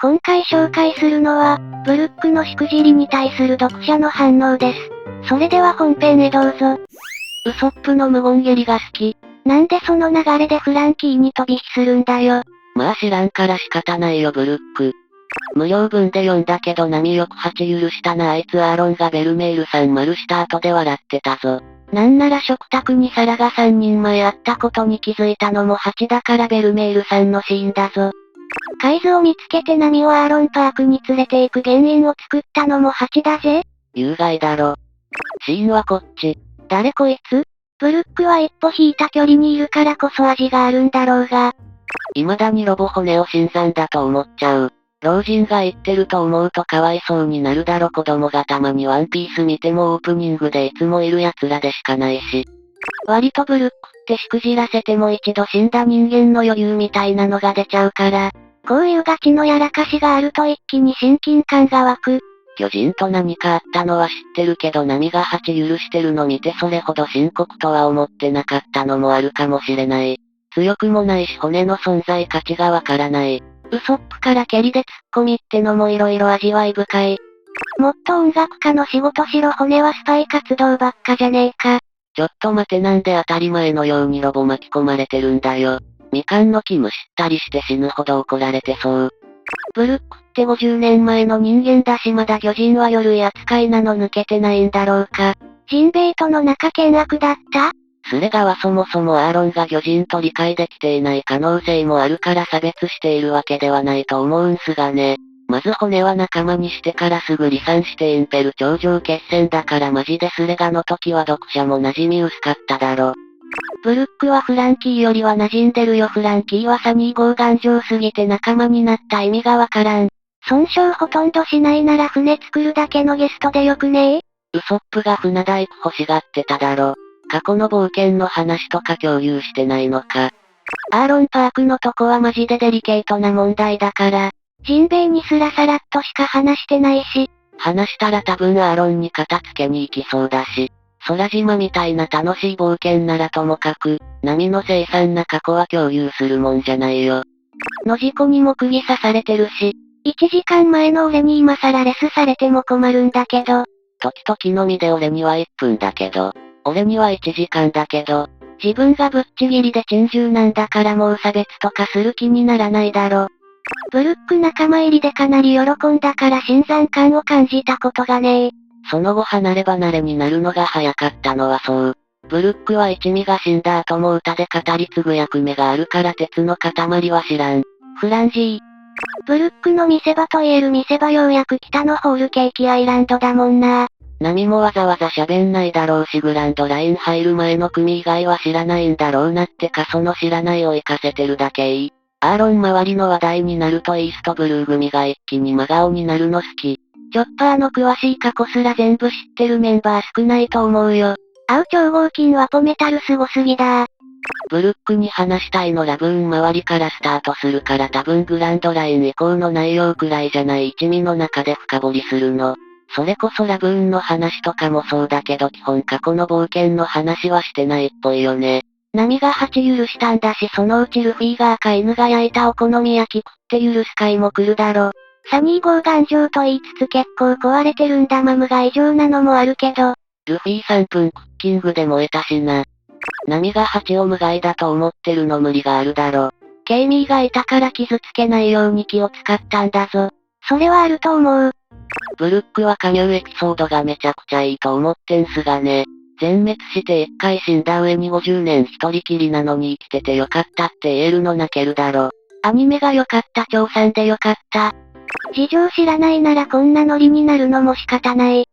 今回紹介するのは、ブルックのしくじりに対する読者の反応です。それでは本編へどうぞ。ウソップの無言蹴りが好き。なんでその流れでフランキーに飛び火するんだよ。まあ知らんから仕方ないよブルック。無料文で読んだけど波よく8許したなあいつアーロンがベルメールさん丸した後で笑ってたぞ。なんなら食卓に皿が3人前あったことに気づいたのも8だからベルメールさんのシーンだぞ。海図を見つけて波をアーロンパークに連れて行く原因を作ったのも8だぜ。有害だろ。シーンはこっち。誰こいつ？ブルックは一歩引いた距離にいるからこそ味があるんだろうが。未だにロボ骨を新参だと思っちゃう。老人が言ってると思うとかわいそうになるだろ子供がたまにワンピース見てもオープニングでいつもいる奴らでしかないし。割とブルックってしくじらせても一度死んだ人間の余裕みたいなのが出ちゃうから、こういうガチのやらかしがあると一気に親近感が湧く。巨人と何かあったのは知ってるけど波が8許してるの見てそれほど深刻とは思ってなかったのもあるかもしれない。強くもないし骨の存在価値がわからない。ウソップから蹴りでツッコミってのも色々味わい深い。もっと音楽家の仕事しろ骨はスパイ活動ばっかじゃねえか。ちょっと待てなんで当たり前のようにロボ巻き込まれてるんだよ。みかんの木むしったりして死ぬほど怒られてそう。ブルックって50年前の人間だしまだ魚人は魚類扱いなの抜けてないんだろうか。ジンベエとの仲険悪だった？スレガはそもそもアーロンが魚人と理解できていない可能性もあるから差別しているわけではないと思うんすがね。まず骨は仲間にしてからすぐ離散してインペル頂上決戦だからマジでスレガの時は読者も馴染み薄かっただろ。ブルックはフランキーよりは馴染んでるよ。フランキーはサニー号頑丈すぎて仲間になった意味がわからん。損傷ほとんどしないなら船作るだけのゲストでよくねえ？ウソップが船大工欲しがってただろ。過去の冒険の話とか共有してないのか。アーロンパークのとこはマジでデリケートな問題だから、ジンベエにすらさらっとしか話してないし。話したら多分アーロンに片付けに行きそうだし。空島みたいな楽しい冒険ならともかく、波の凄惨な過去は共有するもんじゃないよ。の事故にも釘刺されてるし、1時間前の俺に今更レスされても困るんだけど。時々のみで俺には1分だけど、俺には1時間だけど、自分がぶっちぎりで珍獣なんだからもう差別とかする気にならないだろ。ブルック仲間入りでかなり喜んだから新参感を感じたことがねえ。その後離れ離れになるのが早かったのはそう。ブルックは一味が死んだ後も歌で語り継ぐ役目があるから鉄の塊は知らん。フランジー。ブルックの見せ場と言える見せ場ようやく北のホールケーキアイランドだもんな。波もわざわざ喋んないだろうしグランドライン入る前の組以外は知らないんだろうなってかその知らないを活かせてるだけいい。アーロン周りの話題になるとイーストブルー組が一気に真顔になるの好き。チョッパーの詳しい過去すら全部知ってるメンバー少ないと思うよ。超合金はポメタルすごすぎだー。ブルックに話したいのラブーン周りからスタートするから多分グランドライン以降の内容くらいじゃない一味の中で深掘りするの。それこそラブーンの話とかもそうだけど基本過去の冒険の話はしてないっぽいよね。波が8許したんだしそのうちルフィが赤犬が焼いたお好み焼き食って許す回も来るだろ。サニー号頑丈と言いつつ結構壊れてるんだマムが異常なのもあるけど。ルフィ3分クッキングで燃えたしな。波が8を無害だと思ってるの無理があるだろ。ケイミーがいたから傷つけないように気を使ったんだぞ。それはあると思う。ブルックは加入エピソードがめちゃくちゃいいと思ってんすがね。全滅して一回死んだ上に50年一人きりなのに生きててよかったって言えるの泣けるだろ。アニメが良かった調査でよかった。事情知らないならこんなノリになるのも仕方ない。っ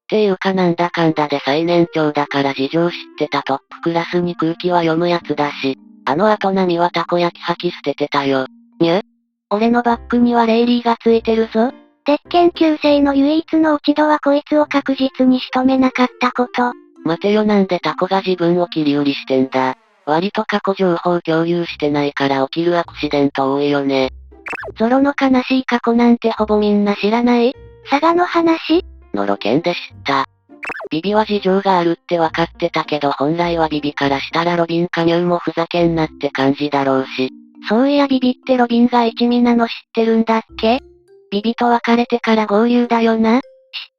ていうかなんだかんだで最年長だから事情知ってたトップクラスに空気は読むやつだし、あの後波はたこ焼き吐き捨ててたよ。俺のバッグにはレイリーがついてるぞ。鉄拳旧姓の唯一の落ち度はこいつを確実に仕留めなかったこと。待てよなんでタコが自分を切り売りしてんだ。割と過去情報共有してないから起きるアクシデント多いよね。ゾロの悲しい過去なんてほぼみんな知らない？サガの話？の露見で知った。ビビは事情があるって分かってたけど本来はビビからしたらロビン加入もふざけんなって感じだろうし。そういやビビってロビンが一味なの知ってるんだっけ？ビビと別れてから合流だよな。知っ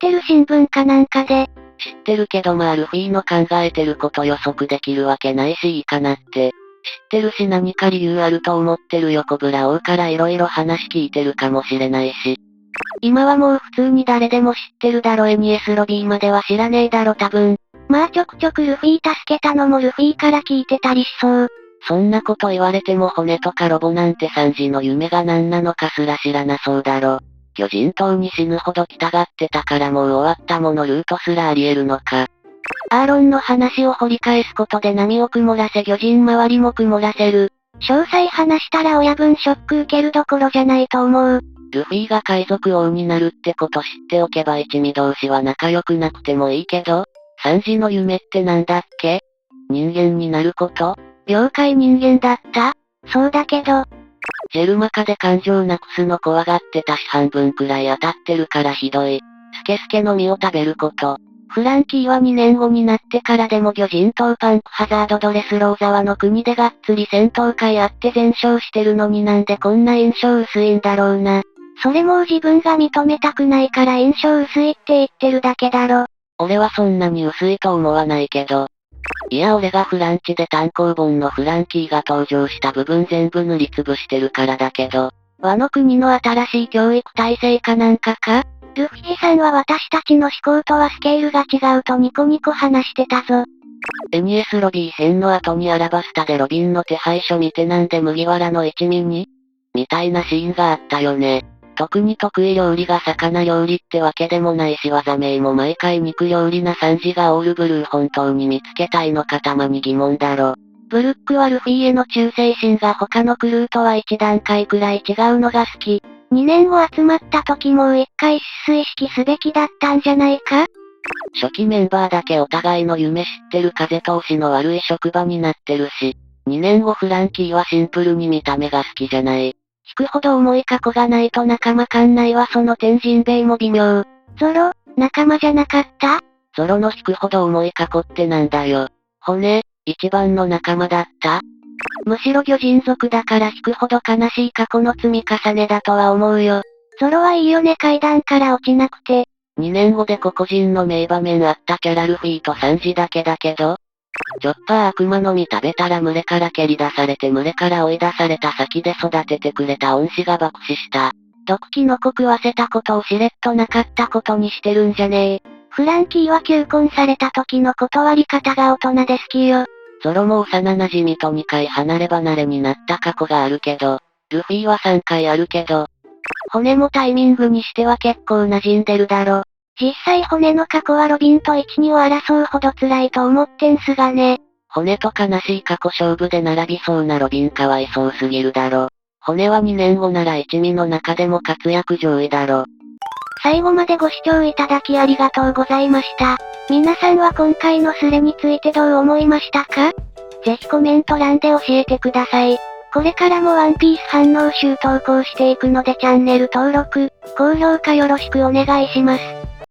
てる新聞かなんかで。知ってるけどルフィの考えてること予測できるわけないしいいかなって。知ってるし何か理由あると思ってるよコブラ王から色々話聞いてるかもしれないし。今はもう普通に誰でも知ってるだろエニエスロビーまでは知らねえだろ多分。まあちょくちょくルフィ助けたのもルフィから聞いてたりしそう。そんなこと言われても骨とかロボなんてサンジの夢が何なのかすら知らなそうだろ。巨人島に死ぬほど来たがってたからもう終わったものルートすらあり得るのか。アーロンの話を掘り返すことで波を曇らせ魚人周りも曇らせる。詳細話したら親分ショック受けるどころじゃないと思う。ルフィが海賊王になるってこと知っておけば一味同士は仲良くなくてもいいけど、サンジの夢ってなんだっけ？人間になること？妖怪人間だった？そうだけど。ジェルマカで感情なくすの怖がってたし半分くらい当たってるからひどい。スケスケの実を食べること。フランキーは2年後になってからでも魚人島パンクハザードドレスローザワの国でがっつり戦闘会あって全勝してるのになんでこんな印象薄いんだろうな。それもう自分が認めたくないから印象薄いって言ってるだけだろ。俺はそんなに薄いと思わないけど。いや俺がフランチで単行本のフランキーが登場した部分全部塗りつぶしてるからだけど。ワノ国の新しい教育体制かなんかか？ルフィさんは私たちの思考とはスケールが違うとニコニコ話してたぞ。エニエスロビー編の後にアラバスタでロビンの手配書見てなんで麦わらの一味にみたいなシーンがあったよね。特に得意料理が魚料理ってわけでもないし技名も毎回肉料理なサンジがオールブルー本当に見つけたいのかたまに疑問だろ。ブルックはルフィへの忠誠心が他のクルーとは一段階くらい違うのが好き。2年後集まった時もう一回出水式すべきだったんじゃないか？初期メンバーだけお互いの夢知ってる風通しの悪い職場になってるし、2年後フランキーはシンプルに見た目が好きじゃない。引くほど重い過去がないと仲間感ないわその点ジンベイも微妙。ゾロ、仲間じゃなかった？ゾロの引くほど重い過去ってなんだよ。骨、一番の仲間だった？むしろ魚人族だから引くほど悲しい過去の積み重ねだとは思うよ。ゾロはいいよね階段から落ちなくて。2年後で個々人の名場面あったキャラルフィとサンジだけだけど、チョッパー悪魔の実食べたら群れから蹴り出されて群れから追い出された先で育ててくれた恩師が爆死した。毒キノコ食わせたことをしれっとなかったことにしてるんじゃねえ。フランキーは求婚された時の断り方が大人で好きよ。ゾロも幼馴染と2回離れ離れになった過去があるけど、ルフィは3回あるけど、骨もタイミングにしては結構馴染んでるだろ。実際骨の過去はロビンと1、2を争うほど辛いと思ってんすがね。骨と悲しい過去勝負で並びそうなロビンかわいそうすぎるだろ。骨は2年後なら一味の中でも活躍上位だろ。最後までご視聴いただきありがとうございました。皆さんは今回のスレについてどう思いましたか？ぜひコメント欄で教えてください。これからもワンピース反応集投稿していくのでチャンネル登録、高評価よろしくお願いします。